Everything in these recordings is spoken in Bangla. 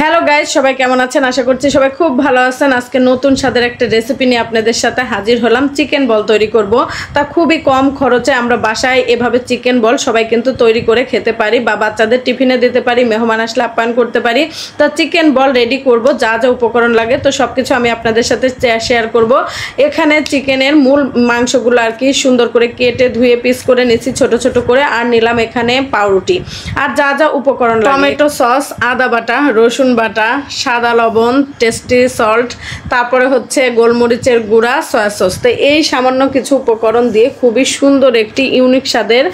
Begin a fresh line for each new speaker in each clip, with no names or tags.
হ্যালো গাইজ, সবাই কেমন আছেন? আশা করছি সবাই খুব ভালো আছেন। আজকে নতুন স্বাদের একটা রেসিপি নিয়ে আপনাদের সাথে হাজির হলাম। চিকেন বল তৈরি করব। তা খুবই কম খরচে আমরা বাসায় এভাবে চিকেন বল সবাই কিন্তু তৈরি করে খেতে পারি, বা বাচ্চাদের টিফিনে দিতে পারি, মেহমান আসলে আপ্যায়ন করতে পারি। তা চিকেন বল রেডি করব, যা যা উপকরণ লাগে তো সব কিছু আমি আপনাদের সাথে শেয়ার করব। এখানে চিকেনের মূল মাংসগুলো আর কি সুন্দর করে কেটে ধুয়ে পিস করে নিচ্ছি ছোট ছোট করে, আর নিলাম এখানে পাউরুটি। আর যা যা উপকরণ লাগে, টমেটো সস, আদা বাটা, রসুন বাটা, সাদা লবণ, টেস্টি সল্ট, তারপরে হচ্ছে গোলমরিচের গুঁড়া, সয়া সস। তো এই সামান্য কিছু উপকরণ দিয়ে খুবই সুন্দর একটি ইউনিক স্বাদের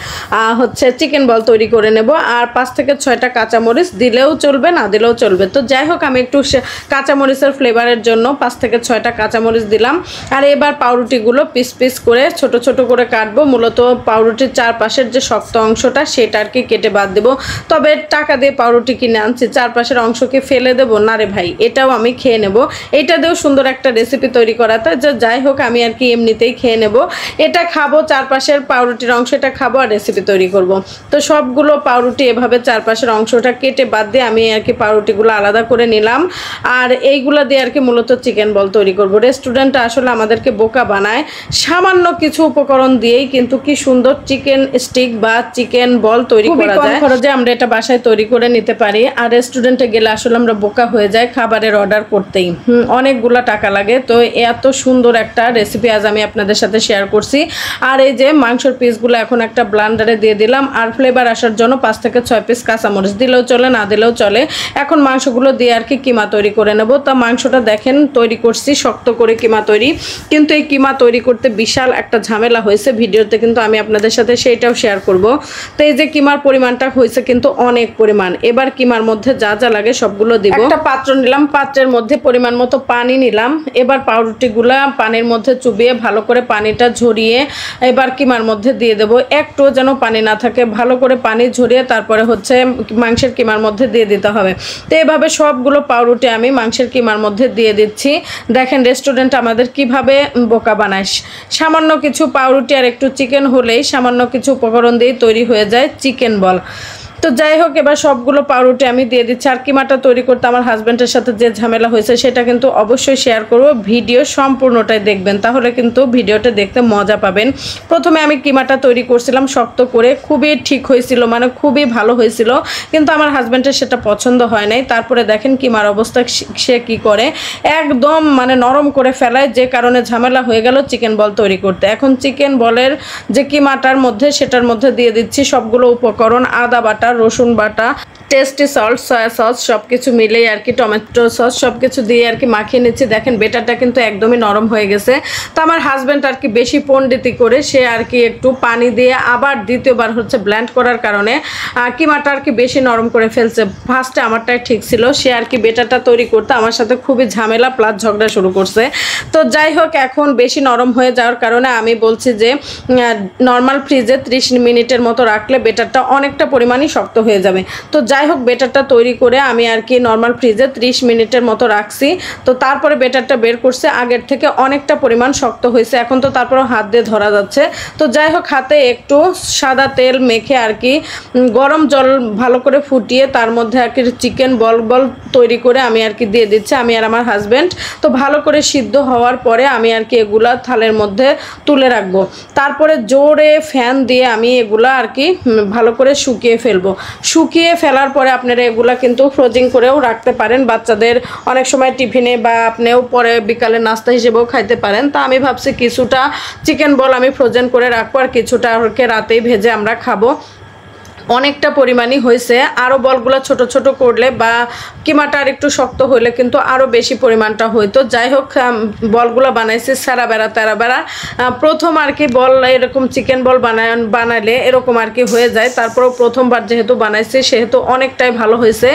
হচ্ছে চিকেন বল তৈরি করে নেব। আর 5 থেকে 6টা কাঁচামরিচ দিলেও চলবে, না দিলেও চলবে। তো যাই হোক, আমি একটু কাঁচামরিচের ফ্লেভারের জন্য 5 থেকে 6টা কাঁচামরিচ দিলাম। আর এবার পাউরুটিগুলো পিস পিস করে ছোট ছোট করে কাটবো। মূলত পাউরুটির চারপাশের যে শক্ত অংশটা সেটা আর কি কেটে বাদ দেবো। তবে টাকা দিয়ে পাউরুটি কিনে আনছি, চারপাশের অংশকে ফেলে দেবো না রে ভাই, এটাও আমি খেয়ে নেব। এটা দিয়েও সুন্দর একটা রেসিপি তৈরি করা, তো যাই হোক আমি আর কি এমনিতেই খেয়ে নেব। এটা খাবো, চারপাশের পাউরুটির অংশটা খাবো আর রেসিপি তৈরি করব। তো সবগুলো পাউরুটি এভাবে চারপাশের অংশটা কেটে বাদ দিয়ে আমি আর কি পাউরুটিগুলো আলাদা করে নিলাম। আর এইগুলো দিয়ে আর কি মূলত চিকেন বল তৈরি করব। রেস্টুরেন্টটা আসলে আমাদেরকে বোকা বানায়, সামান্য কিছু উপকরণ দিয়েই কিন্তু কি সুন্দর চিকেন স্টিক বা চিকেন বল তৈরি করা যায়। কম খরচে আমরা এটা বাসায় তৈরি করে নিতে পারি। আর রেস্টুরেন্টে গেলে আসলে আমরা বোকা হয়ে যায় খাবারের অর্ডার করতেই, অনেকগুলা টাকা লাগে। তো এত সুন্দর একটা রেসিপি আজ আমি আপনাদের সাথে শেয়ার করছি। আর এই যে মাংসের পিসগুলো এখন একটা ব্লান্ডারে দিয়ে দিলাম। আর ফ্লেভার আসার জন্য 5 থেকে 6 পিস কাঁচামরিচ দিলেও চলে, না দিলেও চলে। এখন মাংসগুলো দিয়ে আর কি কিমা তৈরি করে নেব। তা মাংসটা দেখেন তৈরি করছি, শক্ত করে কিমা তৈরি। কিন্তু এই কিমা তৈরি করতে বিশাল একটা ঝামেলা হয়েছে, ভিডিওতে কিন্তু আমি আপনাদের সাথে সেইটাও শেয়ার করব। তো এই যে কিমার পরিমাণটা হয়েছে কিন্তু অনেক পরিমাণ। এবার কিমার মধ্যে যা যা লাগে সবগুলো দিব। একটা পাত্র নিলাম, পাত্রের মধ্যে পরিমাণ মতো পানি নিলাম। এবার পাউরুটিগুলা পানির মধ্যে চুবিয়ে ভালো করে পানিটা ঝরিয়ে এবার কিমার মধ্যে দিয়ে দেবো। একটু যেন পানি না থাকে, ভালো করে পানি ঝরিয়ে তারপরে হচ্ছে মাংসের কিমার মধ্যে দিয়ে দিতে হবে। তো এভাবে সবগুলো পাউরুটি আমি মাংসের কিমার মধ্যে দিয়ে দিচ্ছি। দেখেন রেস্টুরেন্ট আমাদের কিভাবে বোকা বানায়। সামান্য কিছু পাউরুটি আর একটু চিকেন হলেই সামান্য কিছু উপকরণ দিয়ে তৈরি হয়ে যায় চিকেন বল। তো যাই হোক, এবার সবগুলো পাউরুটি আমি দিয়ে দিচ্ছি। আর কিমাটা তৈরি করতে আমার হাজব্যান্ডের সাথে যে ঝামেলা হয়েছে সেটা কিন্তু অবশ্যই শেয়ার করব, ভিডিও সম্পূর্ণটাই দেখবেন, তাহলে কিন্তু ভিডিওটা দেখতে মজা পাবেন। প্রথমে আমি কিমাটা তৈরি করছিলাম শক্ত করে, খুবই ঠিক হয়েছিল, মানে খুবই ভালো হয়েছিল, কিন্তু আমার হাজব্যান্ডের সেটা পছন্দ হয় নাই। তারপরে দেখেন কিমার অবস্থা সে কি করে, একদম মানে নরম করে ফেলায়, যে কারণে ঝামেলা হয়ে গেল চিকেন বল তৈরি করতে। এখন চিকেন বলের যে কিমাটার মধ্যে সেটার মধ্যে দিয়ে দিচ্ছি সবগুলো উপকরণ, আদা বাটা, রসুন বাটা, টেস্টি সল্ট, সয়া সস, সব কিছু মিলেই আর কি টমেটো সস সব কিছু দিয়ে আর কি মাখিয়ে নিচ্ছি। দেখেন বেটারটা কিন্তু একদমই নরম হয়ে গেছে। তো আমার হাজব্যান্ড আর কি বেশি পণ্ডিতি করে সে আর কি একটু পানি দিয়ে আবার দ্বিতীয়বার হচ্ছে ব্লেন্ড করার কারণে কিমাটা আর কি বেশি নরম করে ফেলছে। ফার্স্টে আমারটাই ঠিক ছিল, সে আর কি বেটারটা তৈরি করতে আমার সাথে খুবই ঝামেলা প্লাস ঝগড়া শুরু করছে। তো যাই হোক, এখন বেশি নরম হয়ে যাওয়ার কারণে আমি বলছি যে নর্মাল ফ্রিজে 30 মিনিটের মতো রাখলে বেটারটা অনেকটা পরিমাণই শক্ত হয়ে যাবে। তো যাই হোক, বেটারটা তৈরি করে আমি আর কি নর্মাল ফ্রিজে 30 মিনিটের মতো রাখছি। তো তারপরে বেটারটা বের করছে, আগের থেকে অনেকটা পরিমাণ শক্ত হয়েছে। এখন তো তারপরে হাত দিয়ে ধরা যাচ্ছে। তো যাই হোক, হাতে একটু সাদা তেল মেখে আর কি গরম জল ভালো করে ফুটিয়ে তার মধ্যে আর কি চিকেন বল বল তৈরি করে আমি আর কি দিয়ে দিচ্ছি, আমি আর আমার হাজব্যান্ড। তো ভালো করে সিদ্ধ হওয়ার পরে আমি আর কি এগুলা থালের মধ্যে তুলে রাখবো। তারপরে জোরে ফ্যান দিয়ে আমি এগুলা আর কি ভালো করে শুকিয়ে ফেলবো। শুকিয়ে ফেলার পরে আপনারা এগুলা কিন্তু ফ্রোজিং করেও রাখতে পারেন, বাচ্চাদের অনেক সময় টিফিনে বা আপনিও পরে বিকালে নাস্তা হিসেবেও খাইতে পারেন। তা আমি ভাবছি কিছুটা চিকেন বল আমি ফ্রোজেন করে রাখবো আর কিছুটা রাতেই ভেজে আমরা খাবো। অনেকটা পরিমাণই হয়েছে, আরও বলগুলো ছোট ছোট করলে বা কিমাটা আর একটু শক্ত হইলে কিন্তু আরও বেশি পরিমাণটা হইতো। যাই হোক, বলগুলো বানাইছি সারা বেড়া তেরা বেড়া। প্রথম আর কি বল এরকম চিকেন বল বানালে এরকম আর কি হয়ে যায়। তারপরেও প্রথমবার যেহেতু বানাইছি সেহেতু অনেকটাই ভালো হয়েছে।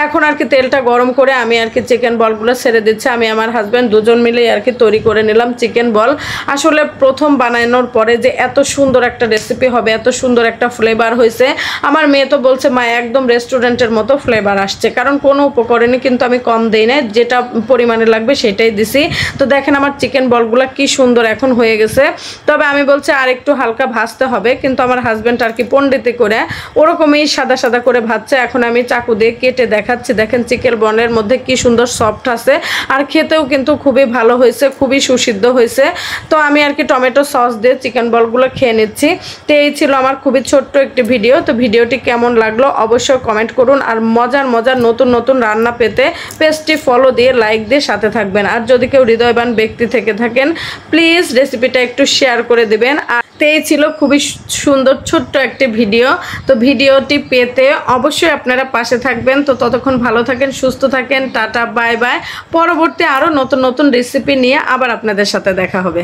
এখন আর কি তেলটা গরম করে আমি আর কি চিকেন বলগুলো ছেড়ে দিচ্ছি। আমি আমার হাজব্যান্ড দুজন মিলেই আর কি তৈরি করে নিলাম চিকেন বল। আসলে প্রথম বানানোর পরে যে এত সুন্দর একটা রেসিপি হবে, এত সুন্দর একটা ফ্লেভার হয়েছে, আমার মেয়ে তো বলছে মা একদম রেস্টুরেন্টের মতো ফ্লেভার আসছে, কারণ কোনো উপকরণই কিন্তু আমি কম দেই না, যেটা পরিমাণে লাগবে সেটাই দিছি। তো দেখেন আমার চিকেন বলগুলো কি সুন্দর এখন হয়ে গেছে। তবে আমি বলছি আর একটু হালকা ভাজতে হবে, কিন্তু আমার হাজব্যান্ড আর কি পণ্ডিতি করে ওরকমই সাদা সাদা করে ভাজছে। এখন আমি চাকু দিয়ে কেটে দেখাচ্ছি। দেখেন চিকেন বলের মধ্যে কি সুন্দর সফট আছে, আর খেতেও কিন্তু খুবই ভালো হয়েছে, খুবই সুসিদ্ধ হয়েছে। তো আমি আর কি টমেটো সস দিয়ে চিকেন বলগুলো খেয়ে নিচ্ছি। তো এই ছিল আমার খুবই ছোট্ট একটি ভিডিও। তো ভিডিওটি কেমন লাগলো অবশ্যই কমেন্ট করুন, আর মজার মজার নতুন নতুন রান্না পেতে পেজটি ফলো দিয়ে লাইক দিয়ে সাথে থাকবেন। আর যদি কেউ হৃদয়বান ব্যক্তি থেকে থাকেন প্লিজ রেসিপিটা একটু শেয়ার করে দেবেন। আর এই ছিল খুবই সুন্দর ছোট্ট একটি ভিডিও। তো ভিডিওটি পেতে অবশ্যই আপনারা পাশে থাকবেন। তো ততক্ষণ ভালো থাকেন, সুস্থ থাকেন, টাটা বাই বাই। পরবর্তী আরও নতুন নতুন রেসিপি নিয়ে আবার আপনাদের সাথে দেখা হবে।